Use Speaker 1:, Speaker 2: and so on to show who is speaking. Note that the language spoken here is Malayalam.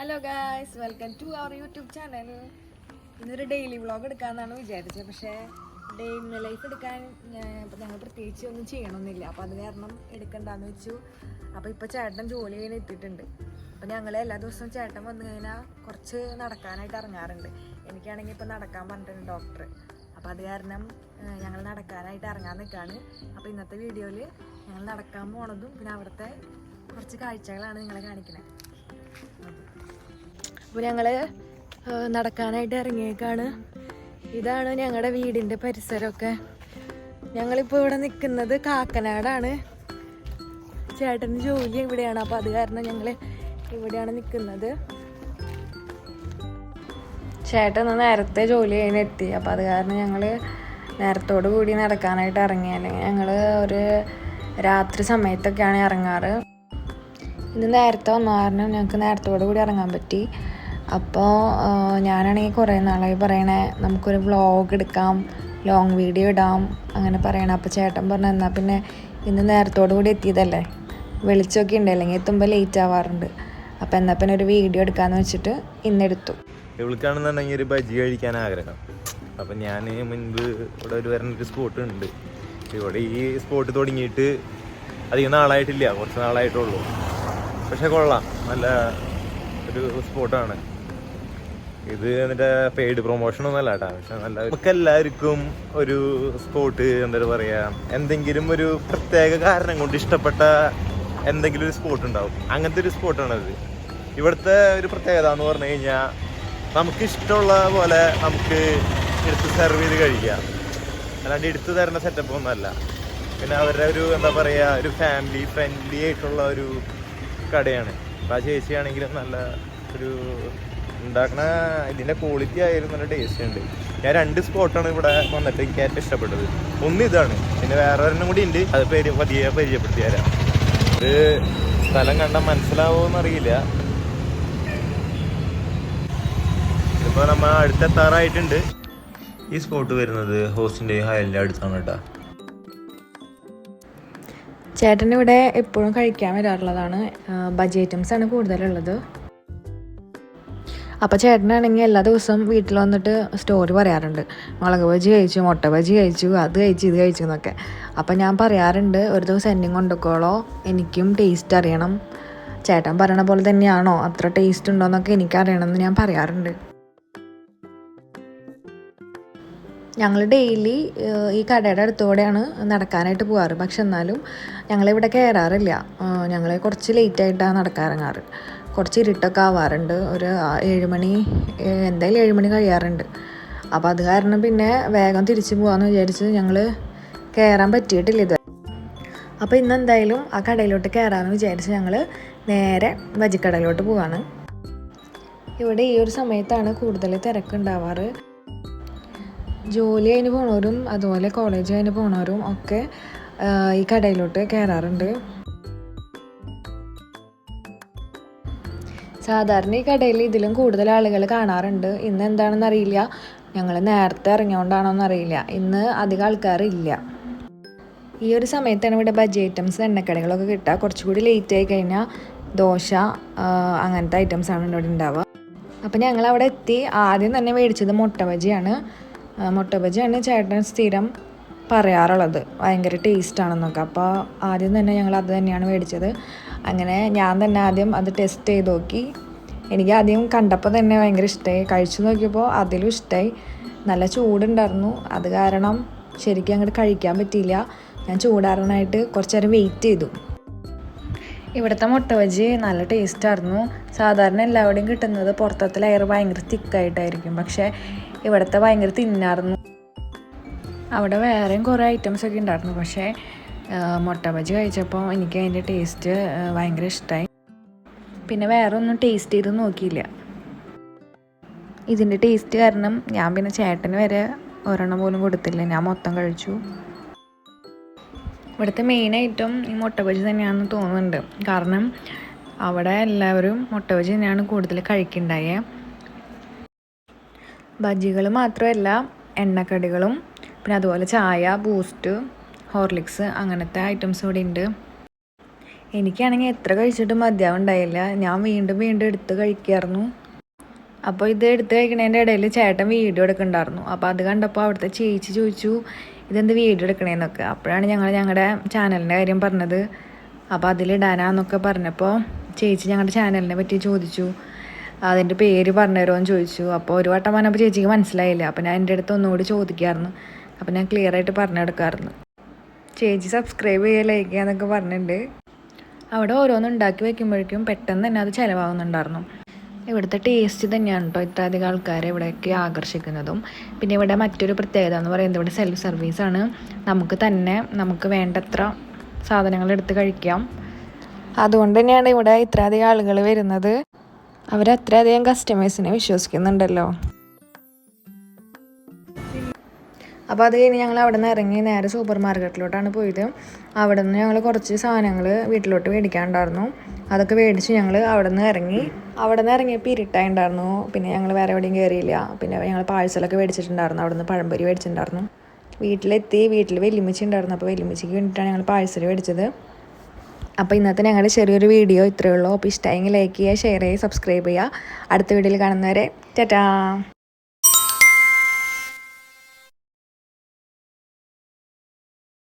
Speaker 1: Hello guys, welcome to our YouTube channel. ഇന്നൊരു ഡെയിലി വ്ളോഗ് എടുക്കാമെന്നാണ് വിചാരിച്ചത്. പക്ഷേ ഡേ ഇൻ ലൈഫ് എടുക്കാൻ ഞങ്ങൾ പ്രത്യേകിച്ച് ഒന്നും ചെയ്യണമെന്നില്ല. അപ്പോൾ അത് കാരണം എടുക്കണ്ടെന്ന് വെച്ചു. അപ്പോൾ ഇപ്പോൾ ചേട്ടൻ ജോലി കഴിഞ്ഞ് എത്തിയിട്ടുണ്ട്. അപ്പോൾ ഞങ്ങൾ എല്ലാ ദിവസവും ചേട്ടൻ വന്നു കഴിഞ്ഞാൽ കുറച്ച് നടക്കാനായിട്ട് ഇറങ്ങാറുണ്ട്. എനിക്കാണെങ്കിൽ ഇപ്പോൾ നടക്കാൻ പറഞ്ഞിട്ടുണ്ട് ഡോക്ടർ. അപ്പോൾ അത് കാരണം ഞങ്ങൾ നടക്കാനായിട്ട് ഇറങ്ങാൻ നിൽക്കുകയാണ്. അപ്പോൾ ഇന്നത്തെ വീഡിയോയിൽ ഞങ്ങൾ നടക്കാൻ പോണതും പിന്നെ അവിടുത്തെ കുറച്ച് കാഴ്ചകളാണ് നിങ്ങളെ കാണിക്കുന്നത്. അപ്പോൾ ഞങ്ങൾ നടക്കാനായിട്ട് ഇറങ്ങിയേക്കാണ്. ഇതാണ് ഞങ്ങളുടെ വീടിൻ്റെ പരിസരമൊക്കെ. ഞങ്ങളിപ്പോൾ ഇവിടെ നിൽക്കുന്നത് കാക്കനാടാണ്. ചേട്ടന് ജോലി ഇവിടെയാണ്. അപ്പോൾ അത് കാരണം ഞങ്ങൾ ഇവിടെയാണ് നിൽക്കുന്നത്. ചേട്ടൻ നേരത്തെ ജോലി കഴിഞ്ഞ് എത്തി. അപ്പോൾ അത് കാരണം ഞങ്ങൾ നേരത്തോടു കൂടി നടക്കാനായിട്ട് ഇറങ്ങി. അല്ലെങ്കിൽ ഞങ്ങൾ ഒരു രാത്രി സമയത്തൊക്കെയാണ് ഇറങ്ങാറ്. ഇന്ന് നേരത്തെ വന്ന കാരണം ഞങ്ങൾക്ക് നേരത്തോടു കൂടി ഇറങ്ങാൻ പറ്റി. അപ്പോൾ ഞാനാണെങ്കിൽ കുറേ നാളായി പറയണേ നമുക്കൊരു വ്ളോഗ് എടുക്കാം, ലോങ് വീഡിയോ ഇടാം അങ്ങനെ പറയണം. അപ്പോൾ ചേട്ടൻ പറഞ്ഞു എന്നാൽ പിന്നെ ഇന്ന് നേരത്തോടു കൂടി എത്തിയതല്ലേ, വെളിച്ചമൊക്കെ ഉണ്ട്, അല്ലെങ്കിൽ എത്തുമ്പോൾ ലേറ്റ് ആവാറുണ്ട്. അപ്പോൾ എന്നാൽ പിന്നെ ഒരു വീഡിയോ എടുക്കാമെന്ന് വെച്ചിട്ട് ഇന്നെടുത്തു.
Speaker 2: ഇവൾക്കാണെന്നുണ്ടെങ്കിൽ ഒരു ബജി കഴിക്കാൻ ആഗ്രഹം. അപ്പം ഞാൻ മുൻപ് ഇവിടെ വരുന്നൊരു സ്പോട്ട് ഉണ്ട്. ഇവിടെ ഈ സ്പോട്ട് തുടങ്ങിയിട്ട് അധികം നാളായിട്ടില്ല, കുറച്ച് നാളായിട്ടുള്ളൂ. പക്ഷെ കൊള്ളാം, നല്ല ഒരു സ്പോട്ടാണ് ഇത്. എന്നിട്ട് പെയ്ഡ് പ്രൊമോഷനൊന്നും അല്ല കേട്ടോ. പക്ഷെ നല്ല നമുക്ക് എല്ലാവർക്കും ഒരു സ്പോട്ട് എന്താ പറയുക, എന്തെങ്കിലും ഒരു പ്രത്യേക കാരണം കൊണ്ട് ഇഷ്ടപ്പെട്ട എന്തെങ്കിലും ഒരു സ്പോട്ട് ഉണ്ടാവും. അങ്ങനത്തെ ഒരു സ്പോട്ടാണത്. ഇവിടുത്തെ ഒരു പ്രത്യേകത എന്ന് പറഞ്ഞു കഴിഞ്ഞാൽ നമുക്ക് ഇഷ്ടമുള്ള പോലെ നമുക്ക് എടുത്ത് സെർവ് ചെയ്ത് കഴിക്കാം. അല്ലാണ്ട് എടുത്തു തരുന്ന സെറ്റപ്പ് ഒന്നുമല്ല. പിന്നെ അവരുടെ ഒരു എന്താ പറയുക, ഒരു ഫാമിലി ഫ്രണ്ട്ലി ആയിട്ടുള്ള ഒരു കടയാണ്. അപ്പോൾ ആ ചേച്ചിയാണെങ്കിലും നല്ല ഒരു ഉണ്ടാക്കണ ഇതിൻ്റെ ക്വാളിറ്റി ആയാലും നല്ല ടേസ്റ്റ് ഉണ്ട്. ഞാൻ 2 സ്പോട്ടാണ് ഇവിടെ വന്നിട്ട് എനിക്ക് ഏറ്റവും ഇഷ്ടപ്പെട്ടത്. ഒന്ന് ഇതാണ്, പിന്നെ വേറെ ഒരെണ്ണം കൂടി ഉണ്ട്. അത് പതിയെ പരിചയപ്പെടുത്തി തരാം. ഇത് സ്ഥലം കണ്ടാൽ മനസ്സിലാവുമെന്നറിയില്ല. ഇതിപ്പോൾ നമ്മൾ അടുത്തെത്താറായിട്ടുണ്ട്. ഈ സ്പോട്ട് വരുന്നത് ഹോസ്റ്റിൻ്റെയും ഹയലിൻ്റെ അടുത്താണ് കേട്ടോ.
Speaker 1: ചേട്ടനിവിടെ എപ്പോഴും കഴിക്കാൻ വരാറുള്ളതാണ്. ബജി ഐറ്റംസാണ് കൂടുതലുള്ളത്. അപ്പോൾ ചേട്ടനാണെങ്കിൽ എല്ലാ ദിവസവും വീട്ടിൽ വന്നിട്ട് സ്റ്റോറി പറയാറുണ്ട്. മുളക് ബജി കഴിച്ചു, മുട്ട ബജി കഴിച്ചു, അത് കഴിച്ചു, ഇത് കഴിച്ചു എന്നൊക്കെ. അപ്പോൾ ഞാൻ പറയാറുണ്ട് ഒരു ദിവസം എന്നെയും കൊണ്ടുപോക്കോളോ, എനിക്കും ടേസ്റ്റ് അറിയണം. ചേട്ടൻ പറയണ പോലെ തന്നെയാണോ, അത്ര ടേസ്റ്റ് ഉണ്ടോ എന്നൊക്കെ എനിക്കറിയണമെന്ന് ഞാൻ പറയാറുണ്ട്. ഞങ്ങൾ ഡെയിലി ഈ കടയുടെ അടുത്തുകൂടെയാണ് നടക്കാനായിട്ട് പോകാറ്. പക്ഷെ എന്നാലും ഞങ്ങളിവിടെ കയറാറില്ല. ഞങ്ങൾ കുറച്ച് ലേറ്റായിട്ടാണ് നടക്കാറിറങ്ങാറ്. കുറച്ച് ഇരുട്ടൊക്കെ ആവാറുണ്ട്. ഒരു 7 മണി, എന്തായാലും 7 മണി കഴിയാറുണ്ട്. അപ്പോൾ അത് കാരണം പിന്നെ വേഗം തിരിച്ചു പോകാമെന്ന് വിചാരിച്ച് ഞങ്ങൾ കയറാൻ പറ്റിയിട്ടില്ല ഇത്. അപ്പോൾ ഇന്ന് എന്തായാലും ആ കടയിലോട്ട് കയറാമെന്ന് വിചാരിച്ച് ഞങ്ങൾ നേരെ ബജിക്കടയിലോട്ട് പോവാണ്. ഇവിടെ ഈ ഒരു സമയത്താണ് കൂടുതൽ തിരക്കുണ്ടാവാറ്. ജോലി കഴിഞ്ഞ് പോണവരും അതുപോലെ കോളേജ് കഴിഞ്ഞ് പോണവരും ഒക്കെ ഈ കടയിലോട്ട് കയറാറുണ്ട്. സാധാരണ ഈ കടയിൽ ഇതിലും കൂടുതൽ ആളുകൾ കാണാറുണ്ട്. ഇന്ന് എന്താണെന്ന് അറിയില്ല, ഞങ്ങൾ നേരത്തെ ഇറങ്ങിയോണ്ടാണോന്ന് അറിയില്ല, ഇന്ന് അധികം ആൾക്കാരില്ല. ഈ ഒരു സമയത്താണ് ഇവിടെ ബജി ഐറ്റംസ്, എണ്ണക്കടികളൊക്കെ കിട്ടുക. കുറച്ചുകൂടി ലേറ്റ് ആയി കഴിഞ്ഞാൽ ദോശ അങ്ങനത്തെ ഐറ്റംസാണ് ഇവിടെ ഉണ്ടാവുക. അപ്പം ഞങ്ങൾ അവിടെ എത്തി. ആദ്യം തന്നെ മേടിച്ചത് മുട്ട ബജിയാണ്. മുട്ട ബജിയാണ് ചേട്ടൻ സ്ഥിരം പറയാറുള്ളത്, ഭയങ്കര ടേസ്റ്റാണെന്നൊക്കെ. അപ്പോൾ ആദ്യം തന്നെ ഞങ്ങൾ അത് തന്നെയാണ് മേടിച്ചത്. അങ്ങനെ ഞാൻ തന്നെ ആദ്യം അത് ടെസ്റ്റ് ചെയ്ത് നോക്കി. എനിക്ക് ആദ്യം കണ്ടപ്പോൾ തന്നെ ഭയങ്കര ഇഷ്ടമായി. കഴിച്ചു നോക്കിയപ്പോൾ അതിലും ഇഷ്ടമായി. നല്ല ചൂടുണ്ടായിരുന്നു, അത് കാരണം ശരിക്കും അങ്ങോട്ട് കഴിക്കാൻ പറ്റിയില്ല. ഞാൻ ചൂടാറാനായിട്ട് കുറച്ച് നേരം വെയിറ്റ് ചെയ്തു. ഇവിടുത്തെ മുട്ട ബജി നല്ല ടേസ്റ്റായിരുന്നു. സാധാരണ എല്ലാവരുടെയും കിട്ടുന്നത് പുറത്തത്തെ ലെയർ ഭയങ്കര തിക്കായിട്ടായിരിക്കും. പക്ഷേ ഇവിടുത്തെ ഭയങ്കര തിന്നായിരുന്നു. അവിടെ വേറെയും കുറേ ഐറ്റംസൊക്കെ ഉണ്ടായിരുന്നു. പക്ഷേ മുട്ട ബജി കഴിച്ചപ്പോൾ എനിക്ക് അതിൻ്റെ ടേസ്റ്റ് ഭയങ്കര ഇഷ്ടമായി. പിന്നെ വേറെ ഒന്നും ടേസ്റ്റ് ചെയ്ത് നോക്കിയില്ല. ഇതിൻ്റെ ടേസ്റ്റ് കാരണം ഞാൻ പിന്നെ ചേട്ടന് വരെ ഒരെണ്ണം പോലും കൊടുത്തില്ല, ഞാൻ മൊത്തം കഴിച്ചു. ഇവിടുത്തെ മെയിൻ ഐറ്റം ഈ മുട്ട ബജി തന്നെയാണെന്ന് തോന്നുന്നുണ്ട്. കാരണം അവിടെ എല്ലാവരും മുട്ട ബജി തന്നെയാണ് കൂടുതൽ കഴിക്കുന്നുണ്ടായേ. ബജികൾ മാത്രമല്ല, എണ്ണക്കടികളും പിന്നെ അതുപോലെ ചായ, ബൂസ്റ്റ്, ഹോർലിക്സ് അങ്ങനത്തെ ഐറ്റംസ് ഇവിടെ ഉണ്ട്. എനിക്കാണെങ്കിൽ എത്ര കഴിച്ചിട്ടും മതിയാവും ഉണ്ടായില്ല. ഞാൻ വീണ്ടും വീണ്ടും എടുത്ത് കഴിക്കായിരുന്നു. അപ്പോൾ ഇത് എടുത്ത് കഴിക്കണതിൻ്റെ ഇടയിൽ ചേട്ടൻ വീഡിയോ എടുക്കുന്നുണ്ടായിരുന്നു. അപ്പോൾ അത് കണ്ടപ്പോൾ അവിടുത്തെ ചേച്ചി ചോദിച്ചു ഇതെന്ത് വീഡിയോ എടുക്കണേന്നൊക്കെ. അപ്പോഴാണ് ഞങ്ങളുടെ ചാനലിൻ്റെ കാര്യം പറഞ്ഞത്. അപ്പോൾ അതിലിടാനാന്നൊക്കെ പറഞ്ഞപ്പോൾ ചേച്ചി ഞങ്ങളുടെ ചാനലിനെ പറ്റി ചോദിച്ചു. അതിൻ്റെ പേര് പറഞ്ഞു തരുമോ എന്ന് ചോദിച്ചു. അപ്പോൾ ഒരു വട്ടം പറഞ്ഞപ്പോൾ ചേച്ചിക്ക് മനസ്സിലായില്ല. അപ്പോൾ ഞാൻ എൻ്റെ അടുത്ത് ഒന്നുകൂടി ചോദിക്കായിരുന്നു. അപ്പോൾ ഞാൻ ക്ലിയർ ആയിട്ട് പറഞ്ഞെടുക്കാമായിരുന്നു. ചേച്ചി സബ്സ്ക്രൈബ് ചെയ്യുക, ലൈക്ക് ചെയ്യുക എന്നൊക്കെ പറഞ്ഞിട്ടുണ്ട്. അവിടെ ഓരോന്ന് ഉണ്ടാക്കി വയ്ക്കുമ്പോഴേക്കും പെട്ടെന്ന് തന്നെ അത് ചിലവാകുന്നുണ്ടായിരുന്നു. ഇവിടുത്തെ ടേസ്റ്റ് തന്നെയാണ് കേട്ടോ ഇത്ര അധികം ആൾക്കാരെ ഇവിടേക്ക് ആകർഷിക്കുന്നതും. പിന്നെ ഇവിടെ മറ്റൊരു പ്രത്യേകത എന്ന് പറയുന്നത് ഇവിടെ സെൽഫ് സർവീസാണ്. നമുക്ക് വേണ്ടത്ര സാധനങ്ങൾ എടുത്ത് കഴിക്കാം. അതുകൊണ്ട് തന്നെയാണ് ഇവിടെ ഇത്ര അധികം ആളുകൾ വരുന്നത്. അവരത്രയധികം കസ്റ്റമേഴ്സിനെ വിശ്വസിക്കുന്നുണ്ടല്ലോ. അപ്പോൾ അത് കഴിഞ്ഞ് ഞങ്ങൾ അവിടെ നിന്ന് ഇറങ്ങി നേരെ സൂപ്പർ മാർക്കറ്റിലോട്ടാണ് പോയത്. അവിടെ നിന്ന് ഞങ്ങൾ കുറച്ച് സാധനങ്ങൾ വീട്ടിലോട്ട് മേടിക്കാനുണ്ടായിരുന്നു. അതൊക്കെ മേടിച്ച് ഞങ്ങൾ അവിടെ നിന്ന് ഇറങ്ങിയപ്പോൾ ഇരുട്ടായിട്ടുണ്ടായിരുന്നു. പിന്നെ ഞങ്ങൾ വേറെ എവിടെയും കയറിയില്ല. പിന്നെ ഞങ്ങൾ പാഴ്സലൊക്കെ മേടിച്ചിട്ടുണ്ടായിരുന്നു. അവിടെ നിന്ന് പഴംപൊരി മേടിച്ചിട്ടുണ്ടായിരുന്നു. വീട്ടിൽ വെല്ലുമിച്ചി ഉണ്ടായിരുന്നു. അപ്പോൾ വെല്ലുമിച്ചിക്ക് വേണ്ടിയിട്ടാണ് ഞങ്ങൾ പാഴ്സൽ മേടിച്ചത്. അപ്പോൾ ഇന്നത്തെ ഞങ്ങളുടെ ചെറിയൊരു വീഡിയോ ഇത്രയേ ഉള്ളൂ. അപ്പോൾ ഇഷ്ടമായെങ്കിൽ ലൈക്ക് ചെയ്യുക, ഷെയർ ചെയ്യുക, സബ്സ്ക്രൈബ് ചെയ്യുക. അടുത്ത വീഡിയോയിൽ കാണുന്നവരെ ടാറ്റാ.